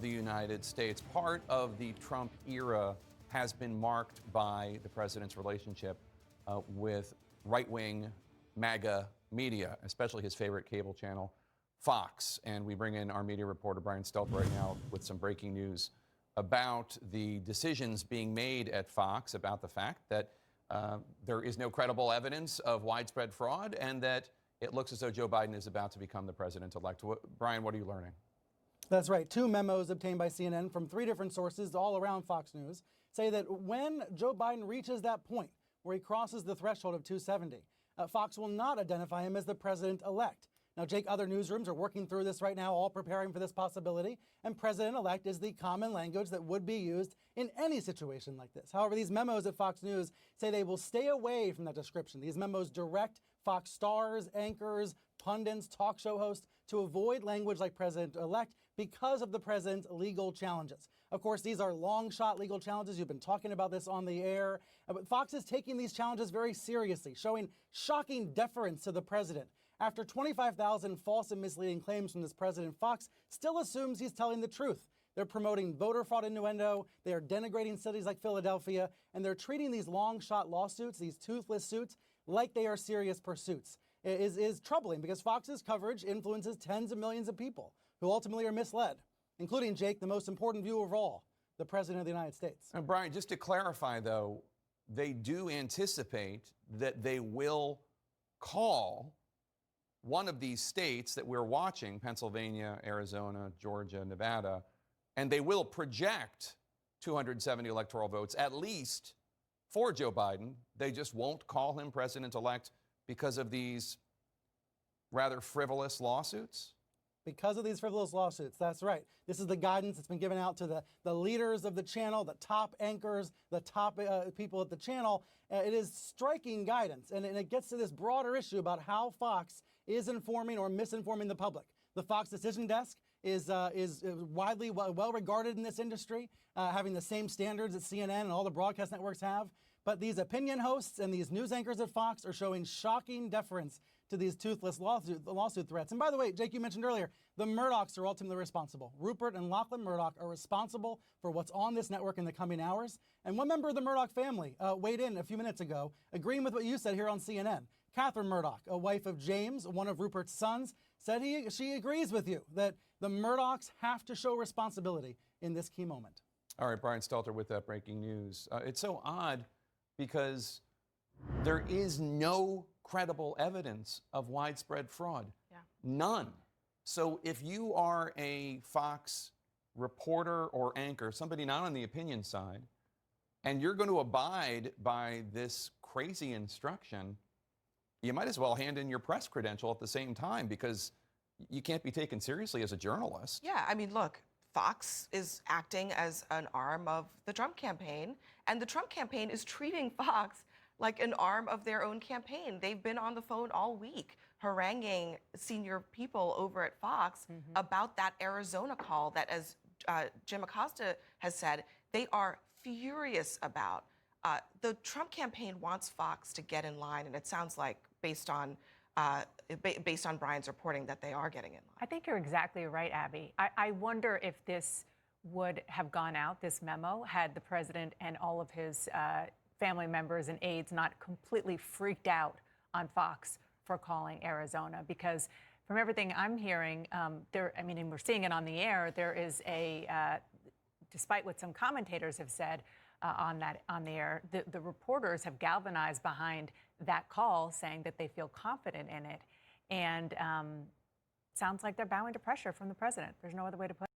the United States. Part of the Trump era has been marked by the president's relationship with right-wing MAGA media, especially his favorite cable channel, Fox. And we bring in our media reporter, Brian Stelter, right now with some breaking news about the decisions being made at Fox about the fact that there is no credible evidence of widespread fraud and that it looks as though Joe Biden is about to become the president-elect. Brian, what are you learning? That's right. 2 memos obtained by CNN from 3 different sources all around Fox News say that when Joe Biden reaches that point where he crosses the threshold of 270, Fox will not identify him as the president-elect. Now, Jake, other newsrooms are working through this right now, all preparing for this possibility, and president-elect is the common language that would be used in any situation like this. However, these memos at Fox News say they will stay away from that description. These memos direct Fox stars, anchors, pundits, talk show hosts to avoid language like president-elect because of the president's legal challenges. Of course, these are long-shot legal challenges. You've been talking about this on the air. But Fox is taking these challenges very seriously, showing shocking deference to the president. After 25,000 false and misleading claims from this president, Fox still assumes he's telling the truth. They're promoting voter fraud innuendo, they are denigrating cities like Philadelphia, and they're treating these long-shot lawsuits, these toothless suits, like they are serious pursuits. It is troubling because Fox's coverage influences tens of millions of people who ultimately are misled, including, Jake, the most important viewer of all, the President of the United States. And Brian, just to clarify, though, they do anticipate that they will call one of these states that we're watching, Pennsylvania, Arizona, Georgia, Nevada, and they will project 270 electoral votes, at least for Joe Biden. They just won't call him president-elect because of these rather frivolous lawsuits? Because of these frivolous lawsuits, that's right. This is the guidance that's been given out to the leaders of the channel, the top anchors, the top people at the channel. It is striking guidance, and it gets to this broader issue about how Fox is informing or misinforming the public. The Fox Decision Desk is widely well regarded in this industry, having the same standards that CNN and all the broadcast networks have. But these opinion hosts and these news anchors at Fox are showing shocking deference to these toothless lawsuit threats. And by the way, Jake, you mentioned earlier, the Murdochs are ultimately responsible. Rupert and Lachlan Murdoch are responsible for what's on this network in the coming hours. And one member of the Murdoch family weighed in a few minutes ago, agreeing with what you said here on CNN. Catherine Murdoch, a wife of James, one of Rupert's sons, said she agrees with you that the Murdochs have to show responsibility in this key moment. All right, Brian Stelter with that breaking news. It's so odd because there is no credible evidence of widespread fraud. Yeah. None. So if you are a Fox reporter or anchor, somebody not on the opinion side, and you're going to abide by this crazy instruction, you might as well hand in your press credential at the same time because you can't be taken seriously as a journalist. Yeah, I mean, look, Fox is acting as an arm of the Trump campaign, and the Trump campaign is treating Fox like an arm of their own campaign. They've been on the phone all week haranguing senior people over at Fox about that Arizona call that, as Jim Acosta has said, they are furious about. The Trump campaign wants Fox to get in line, and it sounds like, based on Brian's reporting, that they are getting in line. I think you're exactly right, Abby. I wonder if this would have gone out, this memo, had the president and all of his family members and aides not completely freaked out on Fox for calling Arizona. Because from everything I'm hearing, and we're seeing it on the air, there is despite what some commentators have said on the air, the reporters have galvanized behind that call, saying that they feel confident in it. And sounds like they're bowing to pressure from the president. There's no other way to put it.